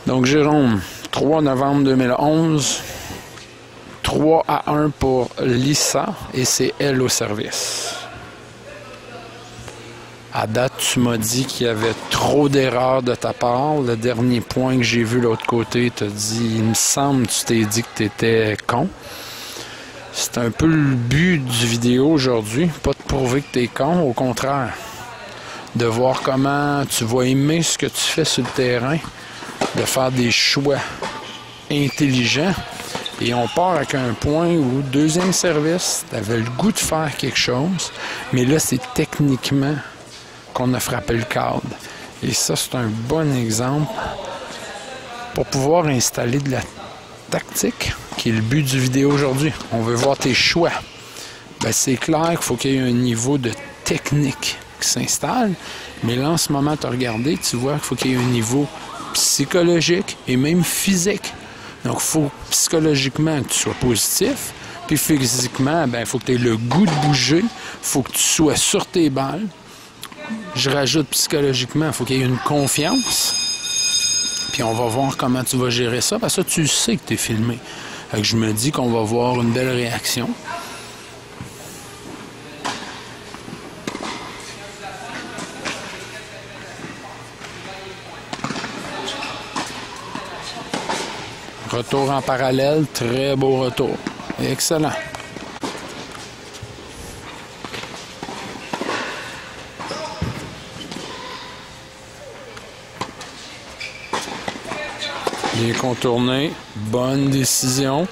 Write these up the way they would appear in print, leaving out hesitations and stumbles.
Donc Jérôme, 3 novembre 2011, 3-1 pour Lisa et c'est elle au service. À date, tu m'as dit qu'il y avait trop d'erreurs de ta part. Le dernier point que j'ai vu de l'autre côté, tu as dit, il me semble, tu t'es dit que tu étais con. C'est un peu le but du vidéo aujourd'hui, pas de prouver que tu es con, au contraire. De voir comment tu vas aimer ce que tu fais sur le terrain, de faire des choix intelligents. Et on part avec un point où, deuxième service, tu avais le goût de faire quelque chose, mais là, c'est techniquement qu'on a frappé le cadre. Et ça, c'est un bon exemple pour pouvoir installer de la tactique, qui est le but du vidéo aujourd'hui. On veut voir tes choix. Ben, c'est clair qu'il faut qu'il y ait un niveau de technique qui s'installe, mais là, en ce moment, tu as regardé, tu vois qu'il faut qu'il y ait un niveau psychologique et même physique. Donc, il faut psychologiquement que tu sois positif, puis physiquement, ben, il faut que tu aies le goût de bouger, il faut que tu sois sur tes balles. Je rajoute psychologiquement, il faut qu'il y ait une confiance. Puis on va voir comment tu vas gérer ça, parce que ça, tu sais que tu es filmé. Fait que je me dis qu'on va voir une belle réaction. Retour en parallèle, très beau retour. Excellent. Bien contourné, bonne décision.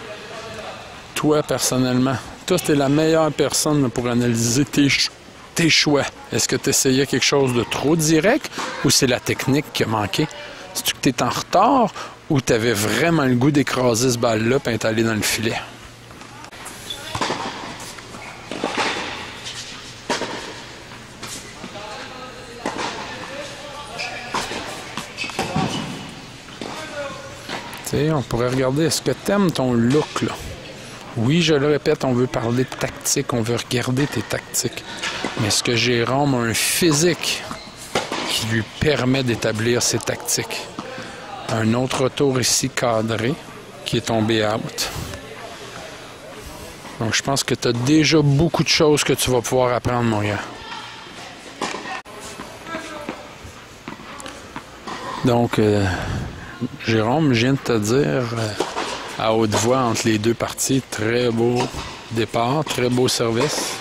Toi, personnellement, toi, tu es la meilleure personne pour analyser tes choix. Est-ce que tu essayais quelque chose de trop direct ou c'est la technique qui a manqué? Est-ce que tu es en retard ou tu avais vraiment le goût d'écraser ce balle-là et d'être allé dans le filet? On pourrait regarder, est-ce que tu aimes ton look, là? Oui, je le répète, on veut parler de tactique, on veut regarder tes tactiques. Mais est-ce que Jérôme a un physique qui lui permet d'établir ses tactiques? Un autre retour ici cadré qui est tombé out. Donc, je pense que tu as déjà beaucoup de choses que tu vas pouvoir apprendre, mon gars. Donc, Jérôme, je viens de te dire à haute voix entre les deux parties, très beau départ, très beau service.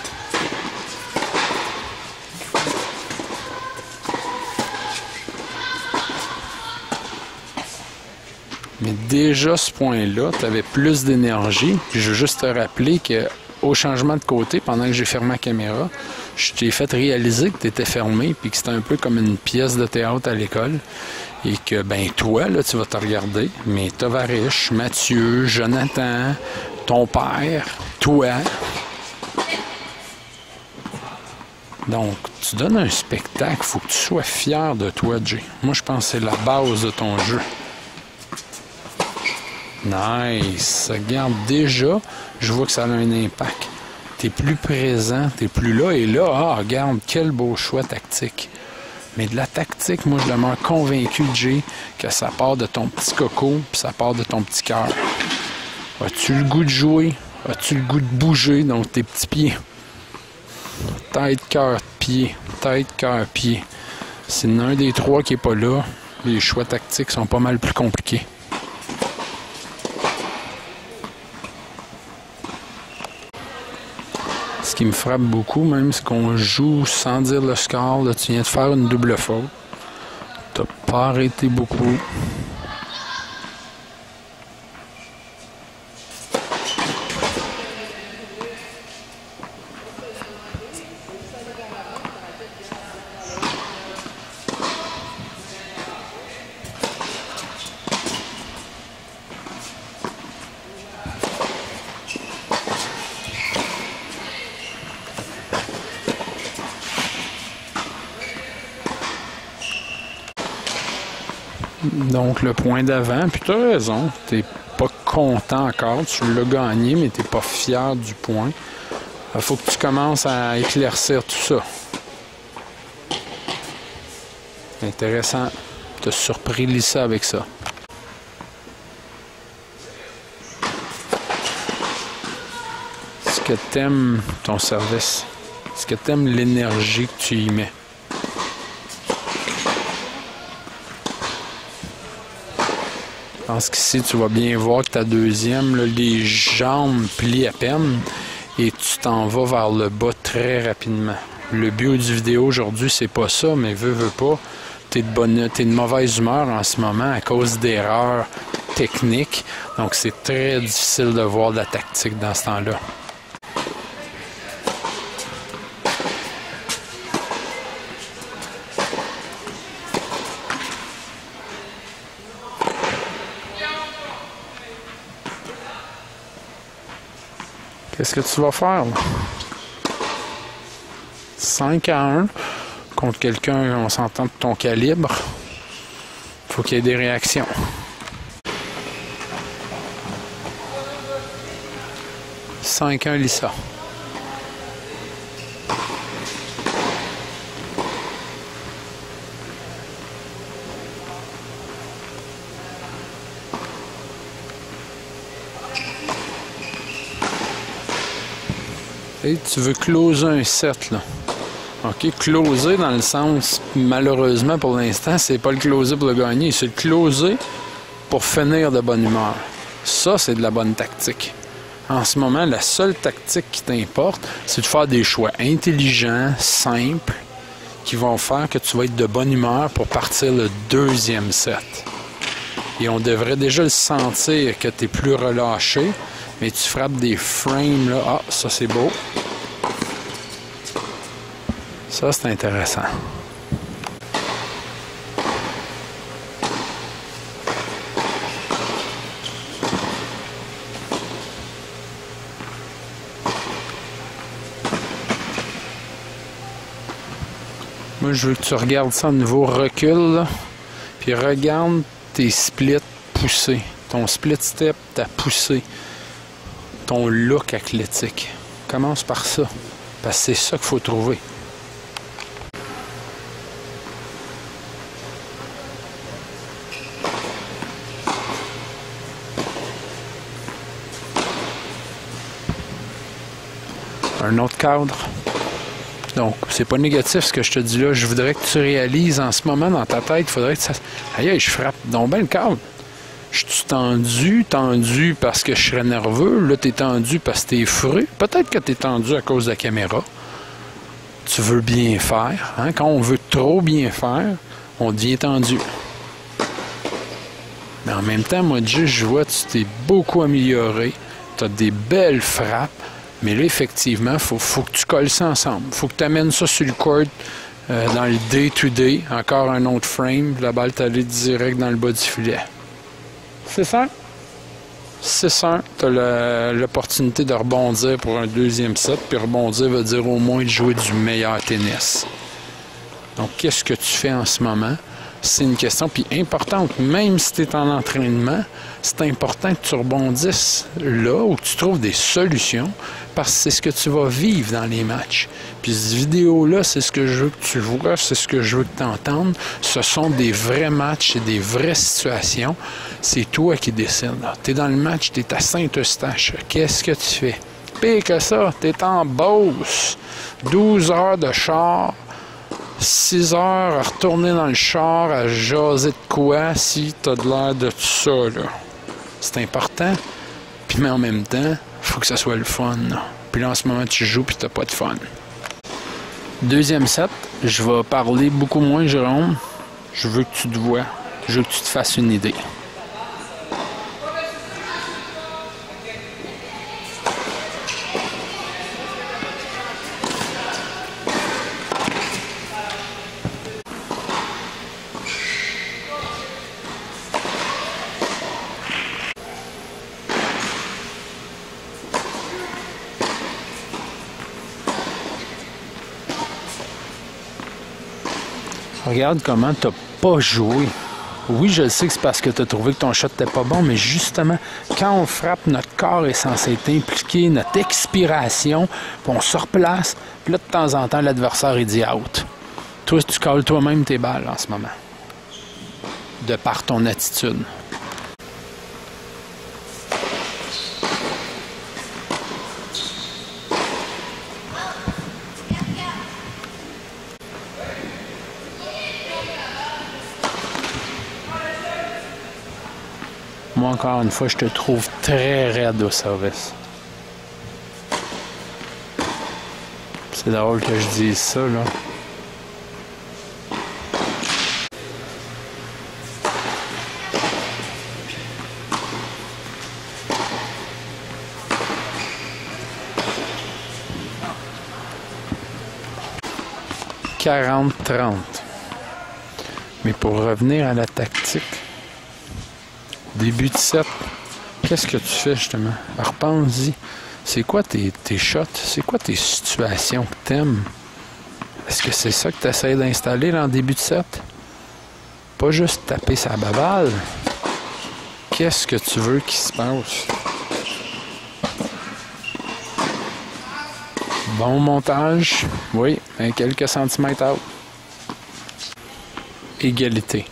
Mais déjà, ce point-là, tu avais plus d'énergie. Puis je veux juste te rappeler qu'au changement de côté, pendant que j'ai fermé la caméra, je t'ai fait réaliser que tu étais fermé puis que c'était un peu comme une pièce de théâtre à l'école. Et que, ben toi, là, tu vas te regarder, mais Tavariche, Mathieu, Jonathan, ton père, toi. Donc, tu donnes un spectacle, il faut que tu sois fier de toi, Jay. Moi, je pense que c'est la base de ton jeu. Nice! Regarde, déjà, je vois que ça a un impact. Tu es plus présent, tu es plus là, et là, ah, regarde, quel beau choix tactique. Mais de la tactique, moi, je demeure convaincu, Jay, que ça part de ton petit coco puis ça part de ton petit cœur. As-tu le goût de jouer? As-tu le goût de bouger? Donc, tes petits pieds. Tête, cœur, pied. Tête, cœur, pied. C'est un des trois qui n'est pas là. Les choix tactiques sont pas mal plus compliqués. Ce qui me frappe beaucoup, même, c'est qu'on joue sans dire le score. Là, tu viens de faire une double faute. Tu n'as pas arrêté beaucoup. Donc, le point d'avant, puis tu as raison, tu n'es pas content encore, tu l'as gagné, mais tu n'es pas fier du point. Il faut que tu commences à éclaircir tout ça. Intéressant. Tu as surpris Lisa avec ça. que tu aimes ton service? Est-ce que tu aimes l'énergie que tu y mets? Je pense qu'ici, tu vas bien voir que ta deuxième, là, les jambes plient à peine et tu t'en vas vers le bas très rapidement. Le but du vidéo aujourd'hui, c'est pas ça, mais veux pas, t'es de mauvaise humeur en ce moment à cause d'erreurs techniques. Donc, c'est très difficile de voir de la tactique dans ce temps-là. Qu'est-ce que tu vas faire, là? 5-1 contre quelqu'un, on s'entend de ton calibre. Faut qu'il y ait des réactions. « 5-1 Lisa. » Et tu veux closer un set, là. OK, closer dans le sens, malheureusement pour l'instant, c'est pas le closer pour le gagner, c'est le closer pour finir de bonne humeur. Ça, c'est de la bonne tactique. En ce moment, la seule tactique qui t'importe, c'est de faire des choix intelligents, simples, qui vont faire que tu vas être de bonne humeur pour partir le deuxième set. Et on devrait déjà le sentir que tu es plus relâché, mais tu frappes des frames, là. Ah, ça c'est beau. Ça, c'est intéressant. Moi, je veux que tu regardes ça au niveau recul, là, puis regarde tes splits poussés, ton split step, ta poussée, ton look athlétique. Commence par ça, parce que c'est ça qu'il faut trouver. Un autre cadre. Donc, c'est pas négatif ce que je te dis là. Je voudrais que tu réalises en ce moment dans ta tête, il faudrait que ça... Aïe, je frappe donc bien le cadre. Je suis tendu parce que je serais nerveux. Là, t'es tendu parce que t'es fru. Peut-être que t'es tendu à cause de la caméra. Tu veux bien faire. Hein? Quand on veut trop bien faire, on devient tendu. Mais en même temps, moi, je vois que tu t'es beaucoup amélioré. Tu as des belles frappes. Mais là, effectivement, faut que tu colles ça ensemble. Faut que tu amènes ça sur le court dans le day-to-day. Encore un autre frame. La balle est allée direct dans le bas du filet. C'est ça? 6-1. Tu as l'opportunité de rebondir pour un deuxième set. Puis rebondir veut dire au moins de jouer du meilleur tennis. Donc, qu'est-ce que tu fais en ce moment? C'est une question puis importante. Même si tu es en entraînement, c'est important que tu rebondisses là où tu trouves des solutions parce que c'est ce que tu vas vivre dans les matchs. Puis cette vidéo-là, c'est ce que je veux que tu vois, c'est ce que je veux que tu entendes. Ce sont des vrais matchs, c'est des vraies situations. C'est toi qui décides. Tu es dans le match, tu es à Saint-Eustache. Qu'est-ce que tu fais? Pire que ça, tu es en Beauce. 12 heures de char. 6 heures à retourner dans le char, à jaser de quoi si t'as de l'air de tout ça, là. C'est important. Puis mais en même temps, il faut que ça soit le fun, là. Puis là, en ce moment, tu joues puis t'as pas de fun. Deuxième set, je vais parler beaucoup moins, Jérôme. Je veux que tu te vois. Je veux que tu te fasses une idée. Regarde comment tu n'as pas joué. Oui, je le sais que c'est parce que tu as trouvé que ton shot n'était pas bon, mais justement, quand on frappe, notre corps est censé être impliqué, notre expiration, puis on se replace, puis là, de temps en temps, l'adversaire, il dit out. Toi, tu colles toi-même tes balles en ce moment, de par ton attitude. Moi, encore une fois, je te trouve très raide au service. C'est drôle que je dise ça, là. « 40-30. » Mais pour revenir à la tactique, début de set, qu'est-ce que tu fais justement? Repense-y. C'est quoi tes shots? C'est quoi tes situations que t'aimes? Est-ce que c'est ça que tu essaies d'installer dans le début de set? Pas juste taper sa baballe. Qu'est-ce que tu veux qu'il se passe? Bon montage. Oui, quelques centimètres out. Égalité.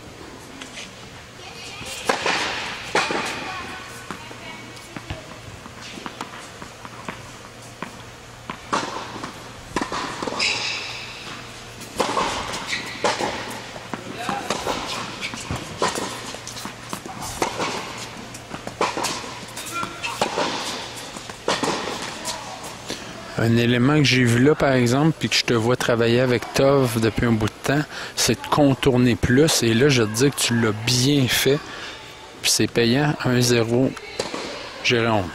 Un élément que j'ai vu là, par exemple, puis que je te vois travailler avec Tov depuis un bout de temps, c'est de contourner plus. Et là, je te dis que tu l'as bien fait. Puis c'est payant. 1-0, Jérôme.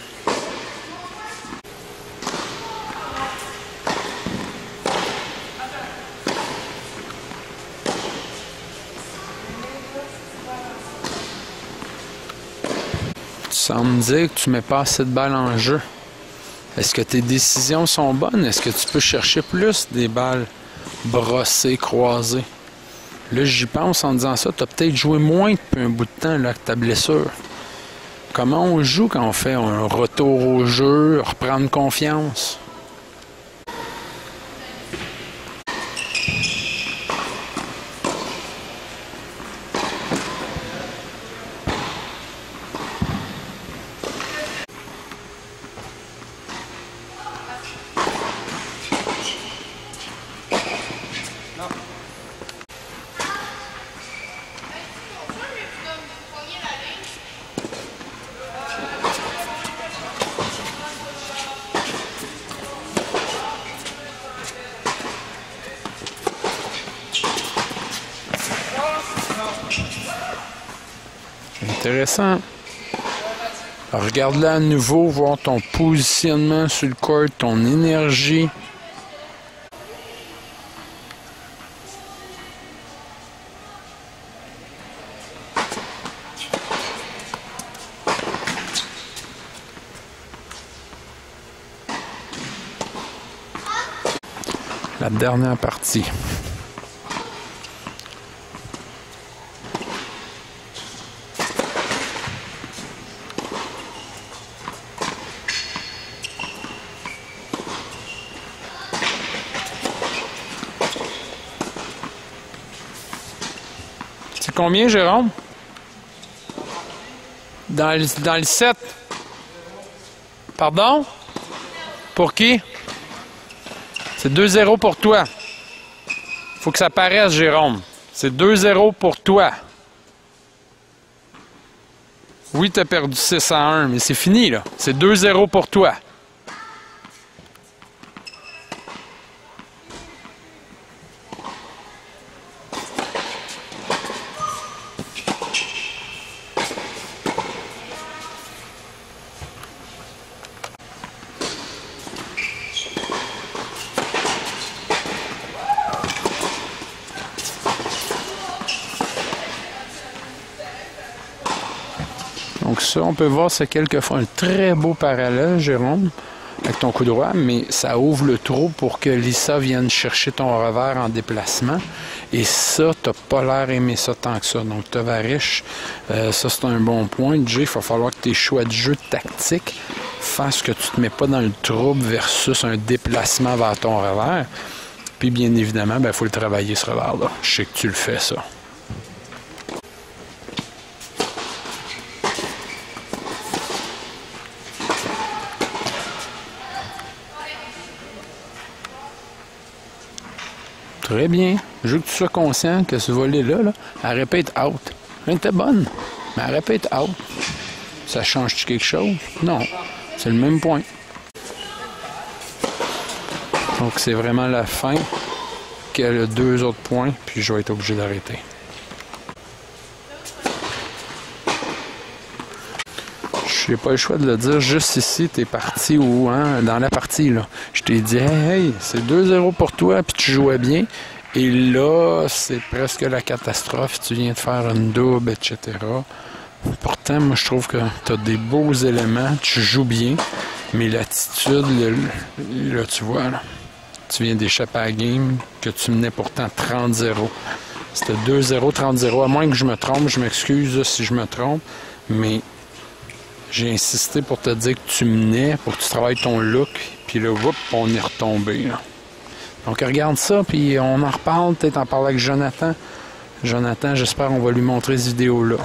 Tu sembles me dire que tu mets pas assez de balles en jeu. Est-ce que tes décisions sont bonnes? Est-ce que tu peux chercher plus des balles brossées, croisées? Là, j'y pense en disant ça. Tu as peut-être joué moins depuis un bout de temps là, avec ta blessure. Comment on joue quand on fait un retour au jeu, reprendre confiance? Intéressant. Regarde-la à nouveau, voir ton positionnement sur le court, ton énergie. La dernière partie. C'est combien, Jérôme? Dans le 7? Pardon? Pour qui? C'est 2-0 pour toi. Faut que ça paraisse, Jérôme. C'est 2-0 pour toi. Oui, tu as perdu 6-1, mais c'est fini, là. C'est 2-0 pour toi. Donc ça, on peut voir, c'est quelquefois un très beau parallèle, Jérôme, avec ton coup droit, mais ça ouvre le trou pour que Lisa vienne chercher ton revers en déplacement. Et ça, t'as pas l'air aimer ça tant que ça. Donc Tavariche, ça c'est un bon point. Jay, il va falloir que tes choix de jeu tactiques fassent que tu te mets pas dans le trouble versus un déplacement vers ton revers. Puis bien évidemment, il faut le travailler ce revers-là. Je sais que tu le fais, ça. Très bien. Je veux que tu sois conscient que ce volet-là, elle répète out. Elle était bonne, mais elle répète out. Ça change-tu quelque chose? Non. C'est le même point. Donc, c'est vraiment la fin qu'elle a 2 autres points, puis je vais être obligé d'arrêter. Je n'ai pas le choix de le dire. Juste ici, tu es parti ou hein, dans la partie, là. Je t'ai dit, hey, c'est 2-0 pour toi, puis tu jouais bien. Et là, c'est presque la catastrophe. Tu viens de faire une double, etc. Pourtant, moi, je trouve que tu as des beaux éléments. Tu joues bien. Mais l'attitude, là, tu vois, là, tu viens d'échapper à la game que tu menais pourtant 30-0. C'était 2-0, 30-0. À moins que je me trompe, je m'excuse si je me trompe. Mais j'ai insisté pour te dire que tu menais, pour que tu travailles ton look. Puis là, whoop, on est retombé, là. Donc, regarde ça, puis on en reparle. Peut-être en parler avec Jonathan. Jonathan, j'espère qu'on va lui montrer cette vidéo-là.